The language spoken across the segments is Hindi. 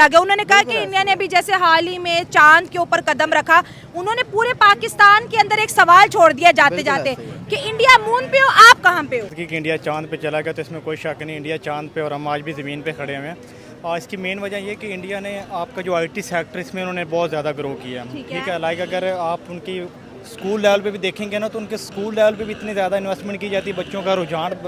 लगा। उन्होंने कहा कि इंडिया ने अभी जैसे हाल ही में चांद के ऊपर कदम रखा, उन्होंने पूरे पाकिस्तान के अंदर एक सवाल छोड़ दिया जाते जाते कि इंडिया मून पे हो, आप कहाँ पे हो। कि इंडिया चांद पे चला गया तो इसमें कोई शक नहीं, इंडिया चांद पे और हम आज भी ज़मीन पे खड़े हुए हैं। और इसकी मेन वजह ये कि इंडिया ने आपका जो आईटी सेक्टर इसमें उन्होंने बहुत ज़्यादा ग्रो किया। ठीक है, लाइक अगर आप उनकी स्कूल लेवल पे भी देखेंगे ना तो उनके स्कूल लेवल पे भी इतनी ज़्यादा इन्वेस्टमेंट की जाती है, बच्चों का रुझान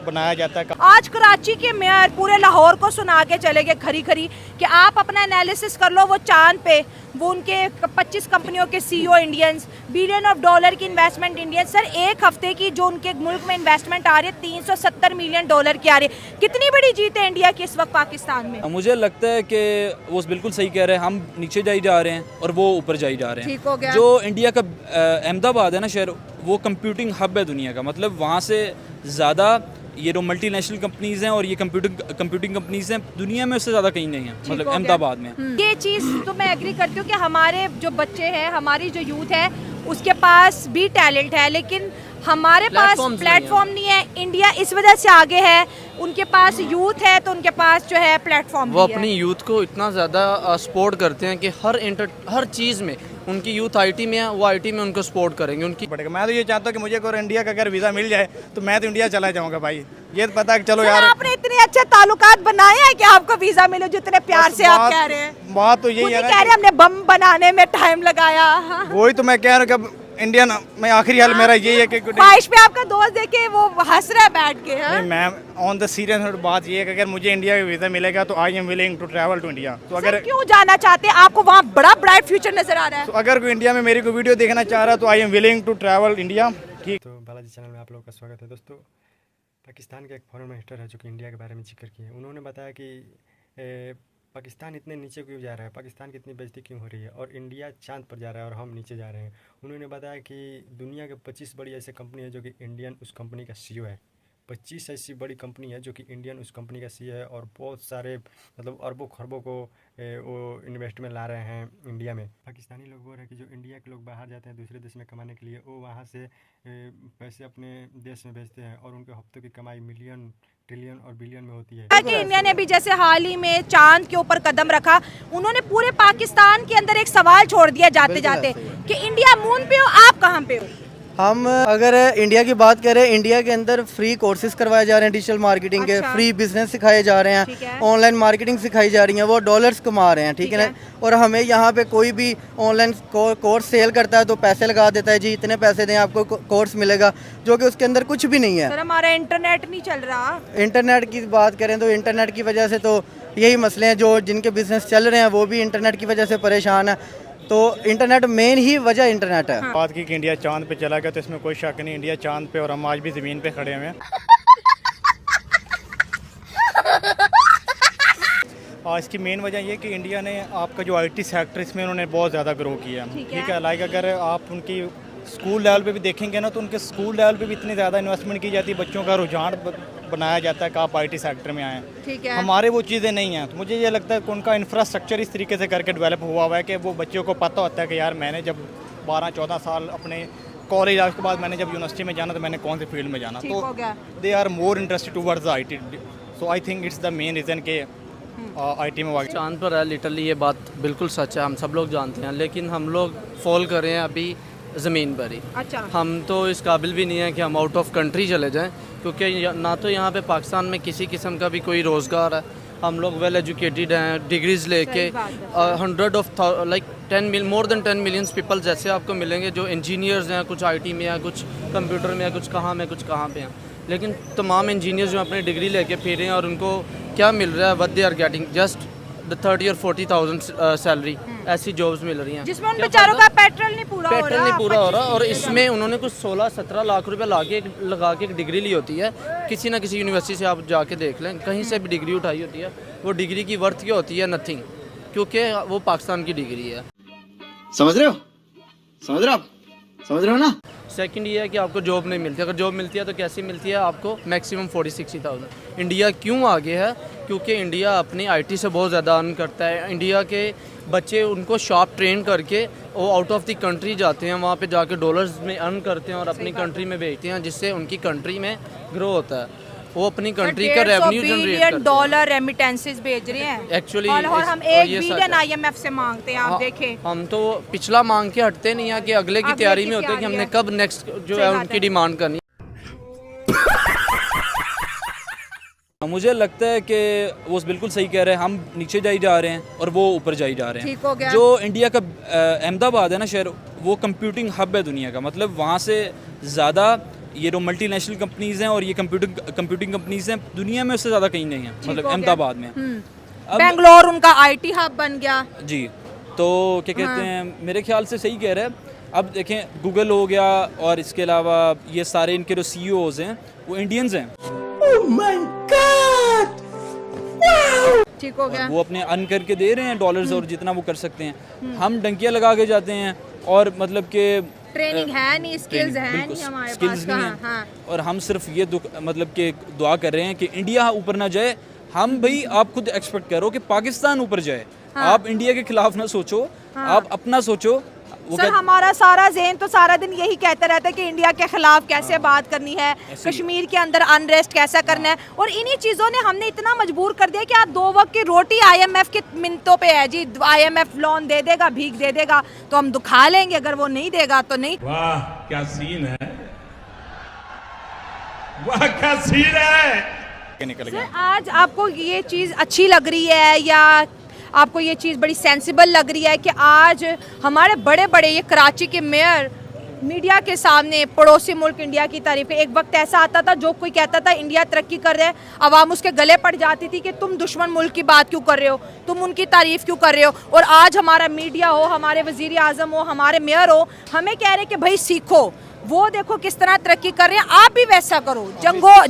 बनाया जाता है। आज कराची के मेयर पूरे लाहौर को सुना के चले गए खरी खरी कि आप अपना एनालिसिस कर लो, वो चांद पे वो उनके 25 कंपनियों के CEO Indians, billion of dollar की इन्वेस्टमेंट इंडियन। सर एक हफ्ते की जो उनके मुल्क में इन्वेस्टमेंट आ रही है 370 मिलियन डॉलर की आ रही है। कितनी बड़ी जीत है इंडिया की इस वक्त पाकिस्तान में। मुझे लगता है कि वो बिल्कुल सही कह रहे हैं, हम नीचे जाई जा रहे हैं और वो ऊपर जाई जा रहे हैं। ठीक हो गया। जो इंडिया का अहमदाबाद है ना शहर, वो कंप्यूटिंग हब है दुनिया का, मतलब वहाँ से ज़्यादा ये जो मल्टीनेशनल कंपनीज हैं और ये कंप्यूटिंग कंपनीज हैं दुनिया में उससे ज़्यादा कहीं नहीं है, मतलब अहमदाबाद में। ये चीज़ तो मैं एग्री करती हूँ कि हमारे जो बच्चे हैं, हमारी जो यूथ है, उसके पास भी टैलेंट है, लेकिन हमारे पास प्लेटफॉर्म नहीं है। इंडिया इस वजह से आगे है, उनके पास यूथ है तो उनके पास जो है प्लेटफॉर्म वो अपनी यूथ को इतना ज़्यादा सपोर्ट करते हैं कि हर चीज़ में उनकी यूथ आईटी में है, वो आईटी में उनको सपोर्ट करेंगे उनकी। मैं तो ये चाहता हूँ कि मुझे अगर इंडिया का अगर वीज़ा मिल जाए तो मैं तो इंडिया चला जाऊँगा भाई। ये तो पता है कि चलो यार आपने इतने अच्छे ताल्लुकात बनाए हैं कि आपको वीजा मिले, जितने प्यार से आप कह रहे हैं। बात तो यही है ना, कह रहे हमने बम बनाने में टाइम लगाया। वही तो मैं कह रहा हूँ कि इंडियन में आखिरी हाल मेरा यही है कि ख्वाहिश पे आपका दोस्त देखे वो हंस रहा है बैठ के। नहीं मैम, ऑन द सीरियस बात ये है कि अगर मुझे इंडिया का वीज़ा मिलेगा तो I am willing to travel to India. तो अगर क्यों जाना चाहते हैं, आपको वहाँ बड़ा ब्राइट फ्यूचर नजर आ रहा है। तो अगर कोई इंडिया में मेरी कोई वीडियो देखना चाह रहा है तो I am willing to travel India. ठीक, तो बालाजी चैनल में आप लोगों का स्वागत है दोस्तों। पाकिस्तान के एक फॉरेन मिनिस्टर है जो कि इंडिया के बारे में जिक्र किए। उन्होंने बताया कि पाकिस्तान इतने नीचे क्यों जा रहा है, पाकिस्तान की इतनी बेइज्जती क्यों हो रही है और इंडिया चांद पर जा रहा है और हम नीचे जा रहे हैं। उन्होंने बताया कि दुनिया के 25 बड़ी ऐसी कंपनी है जो कि इंडियन उस कंपनी का सीईओ है। 25 ऐसी बड़ी कंपनी है जो कि इंडियन उस कंपनी का सीईओ है और बहुत सारे मतलब अरबों खरबों को वो इन्वेस्टमेंट ला रहे हैं इंडिया में। पाकिस्तानी लोग बोल रहे हैं कि जो इंडिया के लोग बाहर जाते हैं दूसरे देश में कमाने के लिए, वो वहाँ से पैसे अपने देश में भेजते हैं और उनके हफ्तों की कमाई मिलियन, ट्रिलियन और बिलियन में होती है। कि इंडिया ने अभी जैसे हाल ही में चांद के ऊपर कदम रखा, उन्होंने पूरे पाकिस्तान के अंदर एक सवाल छोड़ दिया जाते जाते कि इंडिया मून पे हो, आप कहाँ पे हो। हम अगर इंडिया की बात करें, इंडिया के अंदर फ्री कोर्सेज करवाए जा रहे हैं डिजिटल मार्केटिंग के, फ्री बिजनेस सिखाए जा रहे हैं, ऑनलाइन मार्केटिंग सिखाई जा रही है, वो डॉलर्स कमा रहे हैं। ठीक है ना। और हमें यहाँ पे कोई भी ऑनलाइन कोर्स सेल करता है तो पैसे लगा देता है, जी इतने पैसे दें आपको कोर्स मिलेगा, जो कि उसके अंदर कुछ भी नहीं है। सर हमारा इंटरनेट नहीं चल रहा। इंटरनेट की बात करें तो इंटरनेट की वजह से तो यही मसले हैं, जो जिनके बिजनेस चल रहे हैं वो भी इंटरनेट की वजह से परेशान है। तो इंटरनेट मेन ही वजह इंटरनेट है। बात की कि इंडिया चांद पे चला गया तो इसमें कोई शक नहीं, इंडिया चांद पे और हम आज भी ज़मीन पे खड़े हुए हैं। और इसकी मेन वजह ये कि इंडिया ने आपका जो आईटी सेक्टर इसमें उन्होंने बहुत ज़्यादा ग्रो किया। ठीक है, लाइक अगर आप उनकी स्कूल लेवल पे भी देखेंगे ना तो उनके स्कूल लेवल पे भी इतनी ज़्यादा इन्वेस्टमेंट की जाती है, बच्चों का रुझान बनाया जाता है कि आप आईटी सेक्टर में आएँ। ठीक है। हमारे वो चीज़ें नहीं हैं, तो मुझे ये लगता है कि उनका इंफ्रास्ट्रक्चर इस तरीके से करके डेवलप हुआ है कि वो बच्चों को पता होता है कि यार मैंने जब 12-14 साल अपने कॉलेज, उसके बाद मैंने जब यूनिवर्सिटी में जाना तो मैंने कौन सी फील्ड में जाना, तो they are more interested towards IT. So I think it's the main reason के आईटी में चांद पर है लिटरली, ये बात बिल्कुल सच है, हम सब लोग जानते हैं, लेकिन हम लोग फॉल कर रहे हैं अभी ज़मीन पर ही। अच्छा। हम तो इस काबिल भी नहीं है कि हम आउट ऑफ कंट्री चले जाएं, क्योंकि ना तो यहाँ पे पाकिस्तान में किसी किस्म का भी कोई रोज़गार है। हम लोग वेल एजुकेटेड हैं, डिग्रीज लेके 100 of like 10 more than 10 million people जैसे आपको मिलेंगे जो इंजीनियर्स हैं, कुछ आईटी में हैं, कुछ कंप्यूटर में हैं, कुछ कहाँ में, कुछ कहाँ पे हैं। लेकिन तमाम इंजीनियर्स जो अपनी डिग्री लेके फिर रहे हैं और उनको क्या मिल रहा है, what they are getting just 30 और 40,000 सैलरी, ऐसी जॉब्स मिल रही हैं जिसमें उन बेचारों का पेट्रोल नहीं पूरा हो रहा। और इसमें उन्होंने कुछ 16-17 लाख रुपए लगा के एक डिग्री ली होती है। किसी ना किसी यूनिवर्सिटी से आप जाके देख लें, कहीं से भी डिग्री उठाई होती है, वो डिग्री की वर्थ क्या होती है, नथिंग, क्योंकि वो पाकिस्तान की डिग्री है। समझ रहे हो ना। सेकंड ये है कि आपको जॉब नहीं मिलती, अगर जॉब मिलती है तो कैसी मिलती है आपको, मैक्सिमम 40-60,000। इंडिया क्यों आगे है, क्योंकि इंडिया अपनी आईटी से बहुत ज़्यादा अर्न करता है। इंडिया के बच्चे उनको शॉप ट्रेन करके वो आउट ऑफ द कंट्री जाते हैं, वहाँ पे जाके डॉलर्स में अर्न करते हैं और अपनी कंट्री में भेजते हैं, जिससे उनकी कंट्री में ग्रो होता है। वो अपनी कंट्री का रेवेन्यू जनरेट बिलियन करते डॉलर रेमिटेंसेस भेज रहे हैं Actually, और हम और 1 ये सच बिलियन है। IMF से मांगते हैं, आप हाँ, देखें। हम तो पिछला मांग के हटते नहीं है कि अगले की अगले तैयारी की में होते हैं कि तैयारी हमने है। कब नेक्स्ट जो सही है बात उनकी है। डिमांड करनी। मुझे लगता है कि वो बिल्कुल सही कह रहे हैं, हम नीचे जाई जा रहे हैं और वो ऊपर जाई जा रहे हैं। ठीक हो गया। जो इंडिया का अहमदाबाद है ना शहर, वो कंप्यूटिंग हब है दुनिया का। मतलब वहाँ से ज़्यादा ये जो मल्टीनेशनल कंपनीज हैं और ये कंप्यूटिंग कंपनीज हैं, दुनिया में उससे ज़्यादा कहीं नहीं है, मतलब हो गया। अहमदाबाद में। अब- बेंगलोर उनका IT हब बन गया। जी, तो क्या कहते हैं, मेरे ख्याल से सही कह रहे हैं। अब देखें, गूगल हो गया और इसके अलावा ये सारे इनके जो CEOs हैं वो इंडियंस हैं। ठीक हो गया। वो अपने अर्न करके दे रहे हैं डॉलर्स और जितना वो कर सकते हैं। हम डंकियाँ लगा के जाते हैं और मतलब कि ट्रेनिंग है नहीं, स्किल्स है बिल्कुल, नहीं हमारे स्किल्स पास नहीं कहाँ, हैं। हाँ। और हम सिर्फ ये मतलब कि दुआ कर रहे हैं कि इंडिया ऊपर ना जाए। हम भाई, आप खुद एक्सपेक्ट करो कि पाकिस्तान ऊपर जाए। आप इंडिया के खिलाफ ना सोचो, आप अपना सोचो। वो सर, हमारा सारा ज़हन तो सारा दिन यही कहता रहता है कि इंडिया के खिलाफ कैसे बात करनी है, कश्मीर के अंदर अनरेस्ट कैसा करना है, और इन्हीं चीज़ों ने हमने इतना मजबूर कर दिया कि आज 2 वक्त की रोटी IMF के मिनटों पे है जी। IMF लोन दे देगा, भीख दे देगा तो हम दुखा लेंगे, अगर वो नहीं देगा तो नहीं। वाह क्या सीन है, वाह क्या सीन है। निकल सर, गया। आज आपको ये चीज़ अच्छी लग रही है या आपको ये चीज़ बड़ी सेंसिबल लग रही है कि आज हमारे बड़े बड़े ये कराची के मेयर मीडिया के सामने पड़ोसी मुल्क इंडिया की तारीफ है? एक वक्त ऐसा आता था जो कोई कहता था इंडिया तरक्की कर रहा है, आवाम उसके गले पड़ जाती थी कि तुम दुश्मन मुल्क की बात क्यों कर रहे हो, तुम उनकी तारीफ क्यों कर रहे हो। और आज हमारा मीडिया हो, हमारे वज़ीर आज़म हो, हमारे मेयर हो, हमें कह रहे हैं कि भाई सीखो, वो देखो किस तरह तरक्की कर रहे हैं, आप भी वैसा करो।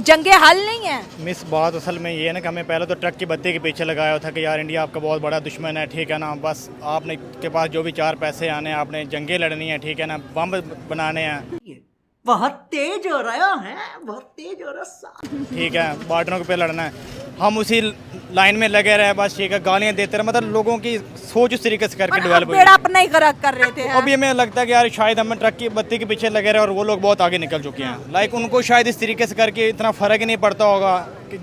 जंगे हल नहीं है। मिस बात असल में ये है ना कि हमें पहले तो ट्रक की बत्ती के पीछे लगाया था कि यार इंडिया आपका बहुत बड़ा दुश्मन है, ठीक है ना, बस आपने के पास जो भी 4 पैसे आने हैं, आपने जंगें लड़नी है, ठीक है ना, बम बनाने हैं, बहुत तेज हो रहा है, बहुत तेज हो रहा। ठीक है, बॉर्डरों पे लड़ना है। हम उसी लाइन में लगे रहे, बस ठीक है, गालियाँ देते रहे। मतलब लोगों की सोच उस तरीके से करके डेवलप हुई। बेड़ा अपना ही गरक कर रहे थे। अभी हमें लगता है कि यार शायद हमें ट्रक की बत्ती के पीछे लगे रहे और वो लोग बहुत आगे निकल चुके हैं। लाइक उनको शायद इस तरीके से करके इतना फ़र्क ही नहीं पड़ता होगा कि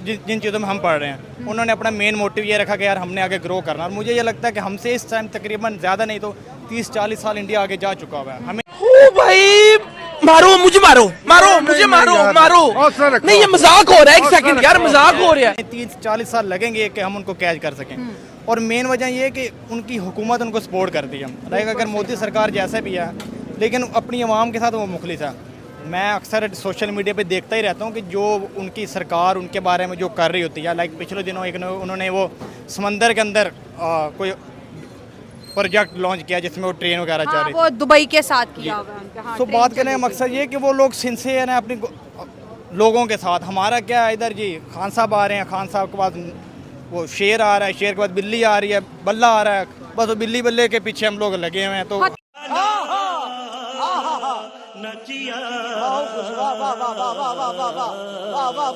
जिन चीज़ों में हम पढ़ रहे हैं। उन्होंने अपना मेन मोटिव ये रखा कि यार हमने आगे ग्रो करना। और मुझे ये लगता है कि हमसे इस टाइम तकरीबन ज़्यादा नहीं तो 30-40 साल इंडिया आगे जा चुका हुआ है। हमें भाई मारो मुझे, मारो मुझे, मारो नहीं, ये मजाक हो रहा है। एक सेकंड यार, मजाक हो रहा है। 30-40 साल लगेंगे कि हम उनको कैच कर सकें। और मेन वजह ये है कि उनकी हुकूमत उनको सपोर्ट करती है। लाइक अगर मोदी सरकार जैसे भी है, लेकिन अपनी आवाम के साथ वो मुखलिस है। मैं अक्सर सोशल मीडिया पे देखता ही रहता हूँ कि जो उनकी सरकार उनके बारे में जो कर रही होती है। लाइक पिछले दिनों उन्होंने वो समंदर के अंदर कोई प्रोजेक्ट लॉन्च किया जिसमें वो ट्रेन वगैरह चल रही थी। वो दुबई के साथ किया हुआ है उनका। हाँ, तो ट्रेन बात करने चली का थी। मकसद ये कि वो लोग सिंसियर हैं अपनी लोगों के साथ। हमारा क्या है इधर जी, खान साहब आ रहे हैं, खान साहब के बाद वो शेर आ रहा है, शेर के बाद बिल्ली आ रही है, बल्ला आ रहा है, बस वो बिल्ली बल्ले के पीछे हम लोग लगे हुए हैं। तो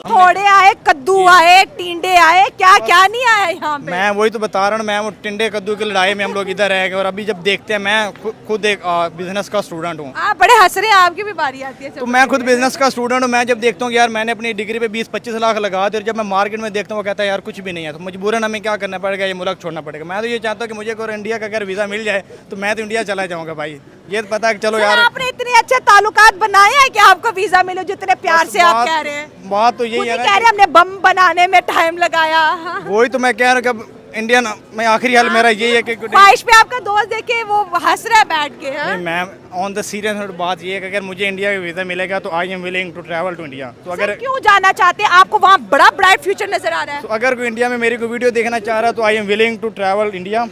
थोड़े आए, कद्दू आए, टिंडे आए, क्या क्या नहीं आया यहाँ पे। मैं वही तो बता रहा हूँ, मैं वो टिंडे कद्दू की लड़ाई में हम लोग इधर रह गए। और अभी जब देखते हैं, मैं खुद एक बिजनेस का स्टूडेंट हूँ। आप बड़े हंस रहे हैं, आपकी भी बारी आती है। तो मैं खुद बिजनेस का स्टूडेंट हूँ। मैं जब देखता हूँ कि यार मैंने अपनी डिग्री पे 20-25 लाख लगा दिए और जब मैं मार्केट में देखता हूँ वो कहता है यार कुछ भी नहीं है, तो मजबूरन हमें क्या करना पड़ेगा, ये मुल्क छोड़ना पड़ेगा। मैं तो ये चाहता हूँ कि मुझे अगर इंडिया का अगर वीज़ा मिल जाए तो मैं तो इंडिया चला जाऊँगा भाई। ये तो पता है कि चलो सर, यार आपने इतने अच्छे ताल्लुकात बनाए हैं कि आपको वीजा मिले, जितने प्यार से आप कह रहे हैं। बात तो यही खुद ही है कह ना रहे हैं हमने बम बनाने में टाइम लगाया। वही तो मैं कह रहा हूँ कि अब इंडियन में आखिरी हाल मेरा यही है कि ख्वाहिश पे आपका दोस्त देखे वो हंस रहा है बैठ के। हाँ? नहीं, मैं ऑन द सीरियस नोट बात ये है कि अगर मुझे इंडिया का वीज़ा मिलेगा तो I am willing to travel to India. तो सर, अगर क्यों जाना चाहते हैं? आपको वहाँ बड़ा ब्राइट फ्यूचर नजर आ रहा है। तो अगर कोई इंडिया में मेरी कोई वीडियो देखना चाह रहा है तो I am willing to travel India.